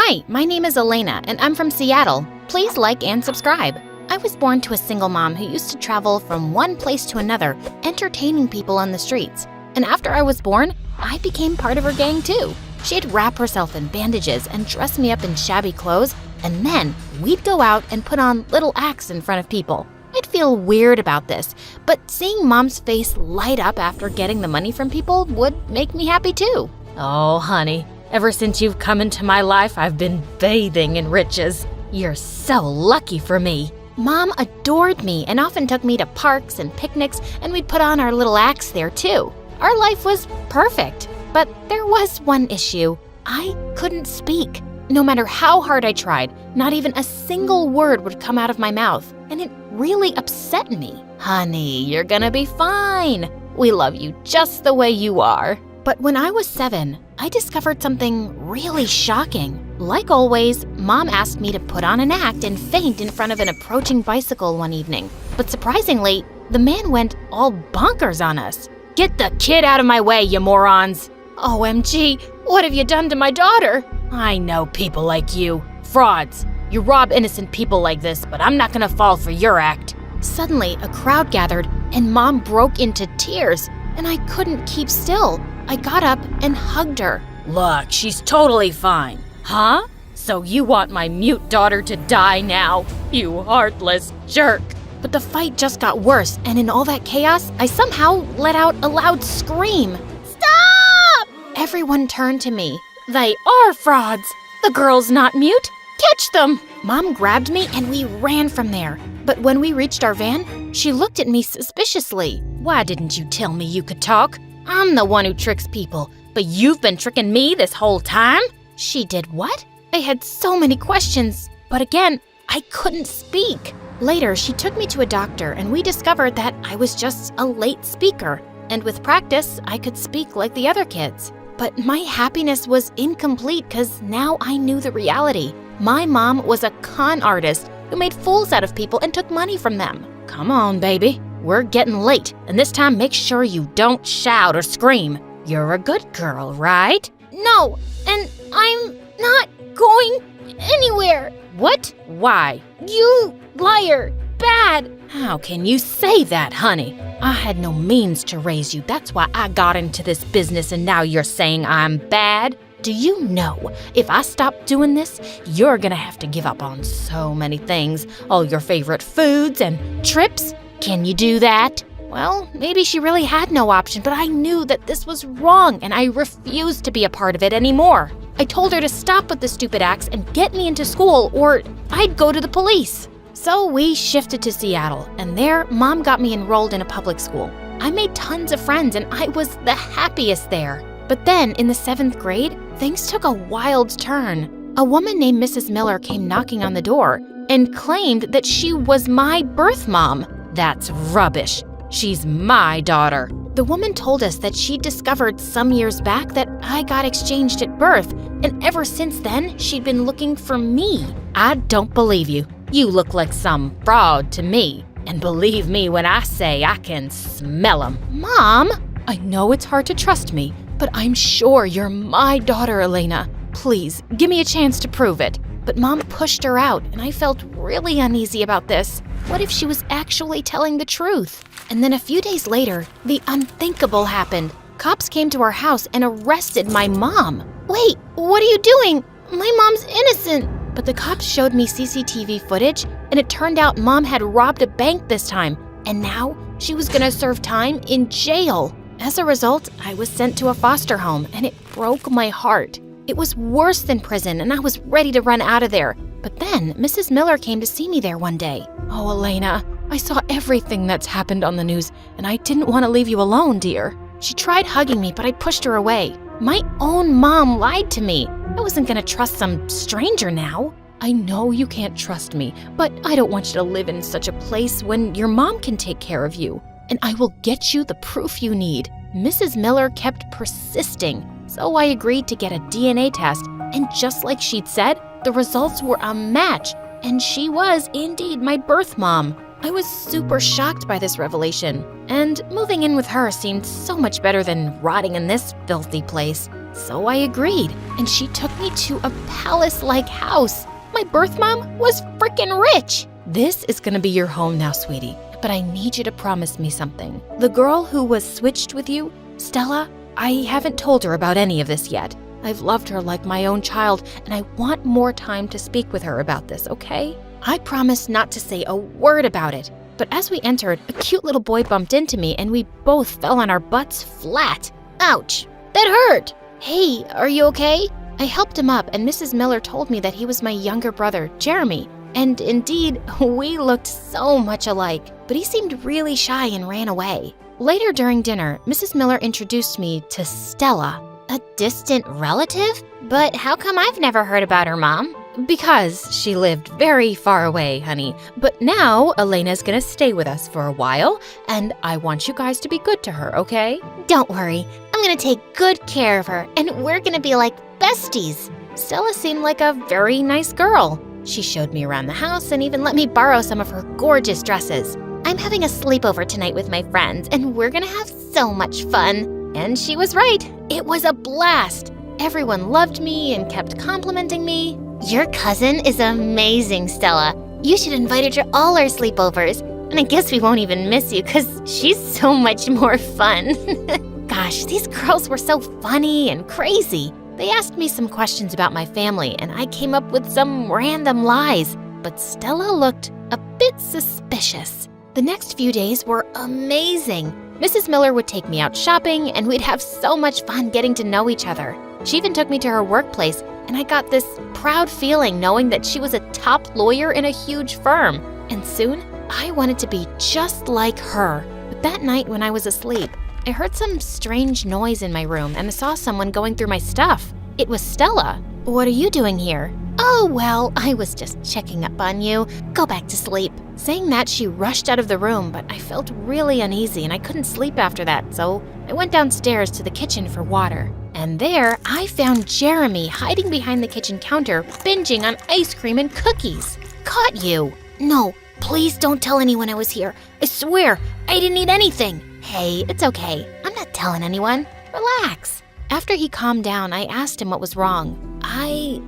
Hi, my name is Elena, and I'm from Seattle. Please like and subscribe. I was born to a single mom who used to travel from one place to another, entertaining people on the streets. And after I was born, I became part of her gang too. She'd wrap herself in bandages and dress me up in shabby clothes, and then we'd go out and put on little acts in front of people. I'd feel weird about this, but seeing Mom's face light up after getting the money from people would make me happy too. Oh, honey, ever since you've come into my life, I've been bathing in riches. You're so lucky for me. Mom adored me and often took me to parks and picnics, and we'd put on our little acts there too. Our life was perfect, but there was one issue. I couldn't speak. No matter how hard I tried, not even a single word would come out of my mouth, and it really upset me. Honey, you're gonna be fine. We love you just the way you are. But when I was 7, I discovered something really shocking. Like always, Mom asked me to put on an act and faint in front of an approaching bicycle one evening. But surprisingly, the man went all bonkers on us. Get the kid out of my way, you morons! OMG, what have you done to my daughter? I know people like you. Frauds. You rob innocent people like this, but I'm not gonna fall for your act. Suddenly, a crowd gathered, and Mom broke into tears, and I couldn't keep still. I got up and hugged her. Look, she's totally fine. Huh? So you want my mute daughter to die now? You heartless jerk. But the fight just got worse, and in all that chaos, I somehow let out a loud scream. Stop! Everyone turned to me. They are frauds. The girl's not mute. Catch them! Mom grabbed me and we ran from there. But when we reached our van, she looked at me suspiciously. Why didn't you tell me you could talk? I'm the one who tricks people, but you've been tricking me this whole time? She did what? I had so many questions, but again, I couldn't speak. Later, she took me to a doctor and we discovered that I was just a late speaker. And with practice, I could speak like the other kids. But my happiness was incomplete because now I knew the reality. My mom was a con artist who made fools out of people and took money from them. Come on, baby. We're getting late, and this time make sure you don't shout or scream. You're a good girl, right? No, and I'm not going anywhere. What? Why? You liar. Bad. How can you say that, honey? I had no means to raise you. That's why I got into this business, and now you're saying I'm bad? Do you know, if I stop doing this, you're gonna have to give up on so many things. All your favorite foods and trips. Can you do that? Well, maybe she really had no option, but I knew that this was wrong, and I refused to be a part of it anymore. I told her to stop with the stupid acts and get me into school, or I'd go to the police. So we shifted to Seattle, and there, Mom got me enrolled in a public school. I made tons of friends, and I was the happiest there. But then, in the 7th grade, things took a wild turn. A woman named Mrs. Miller came knocking on the door and claimed that she was my birth mom. That's rubbish. She's my daughter. The woman told us that she'd discovered some years back that I got exchanged at birth, and ever since then, she'd been looking for me. I don't believe you. You look like some fraud to me. And believe me when I say I can smell 'em. Mom! I know it's hard to trust me, but I'm sure you're my daughter, Elena. Please, give me a chance to prove it. But Mom pushed her out, and I felt really uneasy about this. What if she was actually telling the truth? And then a few days later, the unthinkable happened. Cops came to our house and arrested my mom. Wait, what are you doing? My mom's innocent. But the cops showed me CCTV footage, and it turned out Mom had robbed a bank this time, and now she was gonna serve time in jail. As a result, I was sent to a foster home, and it broke my heart. It was worse than prison, and I was ready to run out of there. But then Mrs. Miller came to see me there one day. Oh, Elena, I saw everything that's happened on the news, and I didn't want to leave you alone, dear. She tried hugging me, but I pushed her away. My own mom lied to me. I wasn't gonna trust some stranger now. I know you can't trust me, but I don't want you to live in such a place when your mom can take care of you. And I will get you the proof you need. Mrs. Miller kept persisting, so I agreed to get a DNA test, and just like she'd said, the results were a match, and she was indeed my birth mom. I was super shocked by this revelation, and moving in with her seemed so much better than rotting in this filthy place. So I agreed, and she took me to a palace-like house. My birth mom was freaking rich. This is gonna be your home now, sweetie, but I need you to promise me something. The girl who was switched with you, Stella, I haven't told her about any of this yet. I've loved her like my own child, and I want more time to speak with her about this, okay? I promised not to say a word about it, but as we entered, a cute little boy bumped into me and we both fell on our butts flat. Ouch, that hurt. Hey, are you okay? I helped him up, and Mrs. Miller told me that he was my younger brother, Jeremy. And indeed, we looked so much alike, but he seemed really shy and ran away. Later during dinner, Mrs. Miller introduced me to Stella. A distant relative? But how come I've never heard about her, Mom? Because she lived very far away, honey. But now Elena's gonna stay with us for a while, and I want you guys to be good to her, okay? Don't worry, I'm gonna take good care of her, and we're gonna be like besties. Stella seemed like a very nice girl. She showed me around the house and even let me borrow some of her gorgeous dresses. I'm having a sleepover tonight with my friends, and we're gonna have so much fun. And she was right. It was a blast. Everyone loved me and kept complimenting me. Your cousin is amazing, Stella. You should invite her to all our sleepovers. And I guess we won't even miss you because she's so much more fun. Gosh, these girls were so funny and crazy. They asked me some questions about my family, and I came up with some random lies. But Stella looked a bit suspicious. The next few days were amazing. Mrs. Miller would take me out shopping, and we'd have so much fun getting to know each other. She even took me to her workplace, and I got this proud feeling knowing that she was a top lawyer in a huge firm. And soon, I wanted to be just like her. But that night when I was asleep, I heard some strange noise in my room and I saw someone going through my stuff. It was Stella. What are you doing here? Oh, well, I was just checking up on you. Go back to sleep. Saying that, she rushed out of the room, but I felt really uneasy and I couldn't sleep after that, so I went downstairs to the kitchen for water. And there, I found Jeremy hiding behind the kitchen counter, binging on ice cream and cookies. Caught you. No, please don't tell anyone I was here. I swear, I didn't eat anything. Hey, it's okay. I'm not telling anyone. Relax. After he calmed down, I asked him what was wrong. I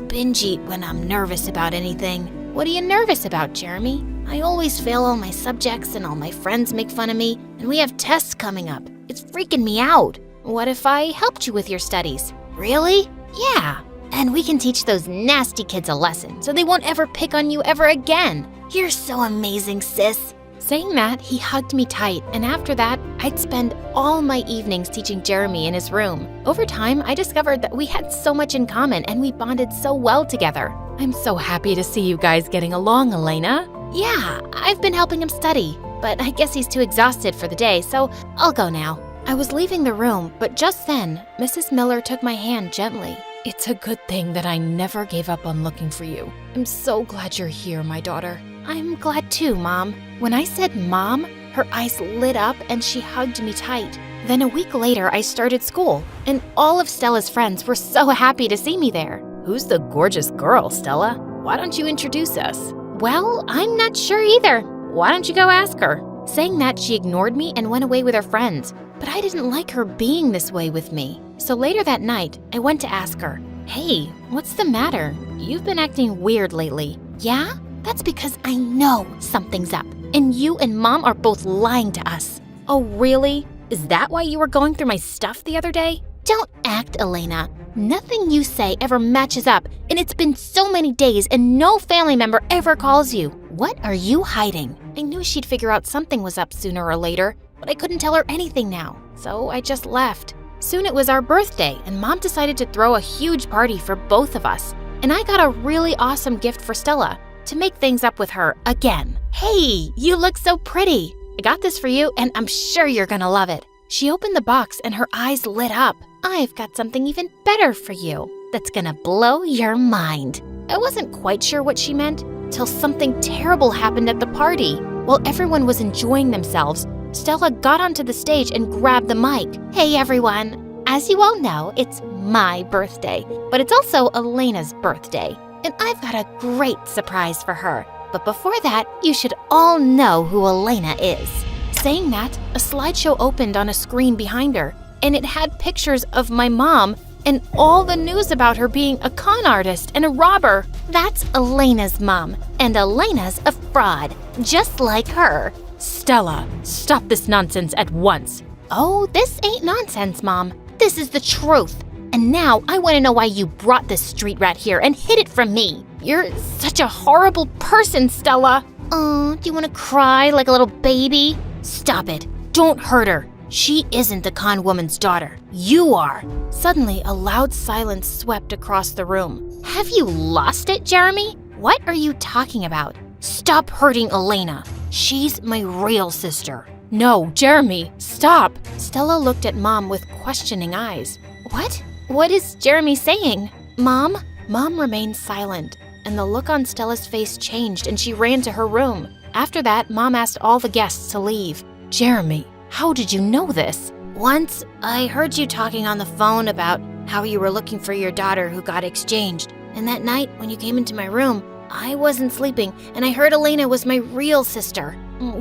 binge eat when I'm nervous about anything. What are you nervous about, Jeremy? I always fail all my subjects and all my friends make fun of me, and we have tests coming up. It's freaking me out. What if I helped you with your studies? Really? Yeah. And we can teach those nasty kids a lesson so they won't ever pick on you ever again. You're so amazing, sis. Saying that, he hugged me tight, and after that, I'd spend all my evenings teaching Jeremy in his room. Over time, I discovered that we had so much in common and we bonded so well together. I'm so happy to see you guys getting along, Elena. Yeah, I've been helping him study, but I guess he's too exhausted for the day, so I'll go now. I was leaving the room, but just then, Mrs. Miller took my hand gently. It's a good thing that I never gave up on looking for you. I'm so glad you're here, my daughter. I'm glad too, Mom. When I said Mom, her eyes lit up and she hugged me tight. Then a week later, I started school, and all of Stella's friends were so happy to see me there. Who's the gorgeous girl, Stella? Why don't you introduce us? Well, I'm not sure either. Why don't you go ask her? Saying that, she ignored me and went away with her friends. But I didn't like her being this way with me. So later that night, I went to ask her, "Hey, what's the matter? You've been acting weird lately." "Yeah? That's because I know something's up. And you and Mom are both lying to us." Oh, really? Is that why you were going through my stuff the other day? Don't act, Elena. Nothing you say ever matches up, and it's been so many days and no family member ever calls you. What are you hiding? I knew she'd figure out something was up sooner or later, but I couldn't tell her anything now, so I just left. Soon it was our birthday, and Mom decided to throw a huge party for both of us. And I got a really awesome gift for Stella, to make things up with her again. Hey, you look so pretty. I got this for you, and I'm sure you're gonna love it. She opened the box and her eyes lit up. I've got something even better for you that's gonna blow your mind. I wasn't quite sure what she meant till something terrible happened at the party. While everyone was enjoying themselves, Stella got onto the stage and grabbed the mic. Hey everyone, as you all know, it's my birthday, but it's also Elena's birthday. And I've got a great surprise for her. But before that, you should all know who Elena is. Saying that, a slideshow opened on a screen behind her, and it had pictures of my mom and all the news about her being a con artist and a robber. That's Elena's mom, and Elena's a fraud, just like her. Stella, stop this nonsense at once. Oh, this ain't nonsense, Mom. This is the truth. And now I want to know why you brought this street rat here and hid it from me. You're such a horrible person, Stella. Oh, do you want to cry like a little baby? Stop it. Don't hurt her. She isn't the con woman's daughter. You are. Suddenly, a loud silence swept across the room. Have you lost it, Jeremy? What are you talking about? Stop hurting Elena. She's my real sister. No, Jeremy, stop. Stella looked at Mom with questioning eyes. What? What is Jeremy saying? Mom? Mom remained silent, and the look on Stella's face changed and she ran to her room. After that, Mom asked all the guests to leave. Jeremy, how did you know this? Once, I heard you talking on the phone about how you were looking for your daughter who got exchanged. And that night, when you came into my room, I wasn't sleeping, and I heard Elena was my real sister.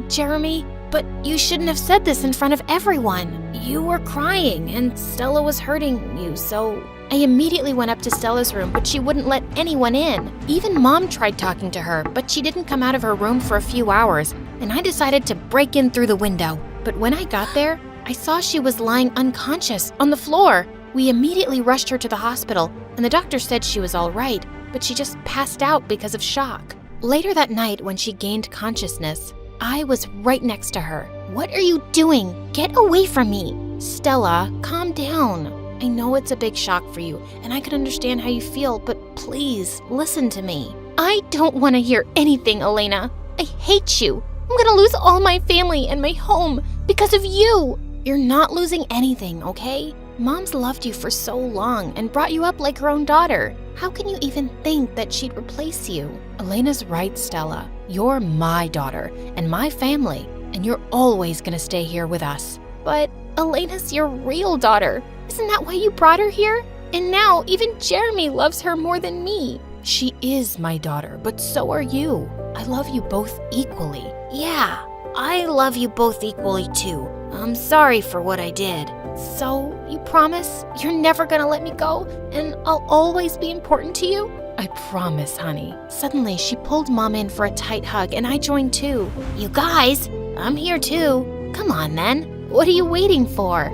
Jeremy, but you shouldn't have said this in front of everyone. You were crying, and Stella was hurting you, so I immediately went up to Stella's room, but she wouldn't let anyone in. Even Mom tried talking to her, but she didn't come out of her room for a few hours, and I decided to break in through the window. But when I got there, I saw she was lying unconscious on the floor. We immediately rushed her to the hospital, and the doctor said she was all right, but she just passed out because of shock. Later that night, when she gained consciousness, I was right next to her. What are you doing? Get away from me. Stella, calm down. I know it's a big shock for you, and I can understand how you feel, but please, listen to me. I don't want to hear anything, Elena. I hate you. I'm gonna lose all my family and my home because of you. You're not losing anything, okay? Mom's loved you for so long and brought you up like her own daughter. How can you even think that she'd replace you? Elena's right, Stella. You're my daughter and my family, and you're always gonna stay here with us. But Elena's your real daughter. Isn't that why you brought her here? And now even Jeremy loves her more than me. She is my daughter, but so are you. I love you both equally. Yeah, I love you both equally too. I'm sorry for what I did. So, you promise you're never gonna let me go and I'll always be important to you? I promise, honey. Suddenly, she pulled Mom in for a tight hug and I joined too. You guys, I'm here too. Come on then. What are you waiting for?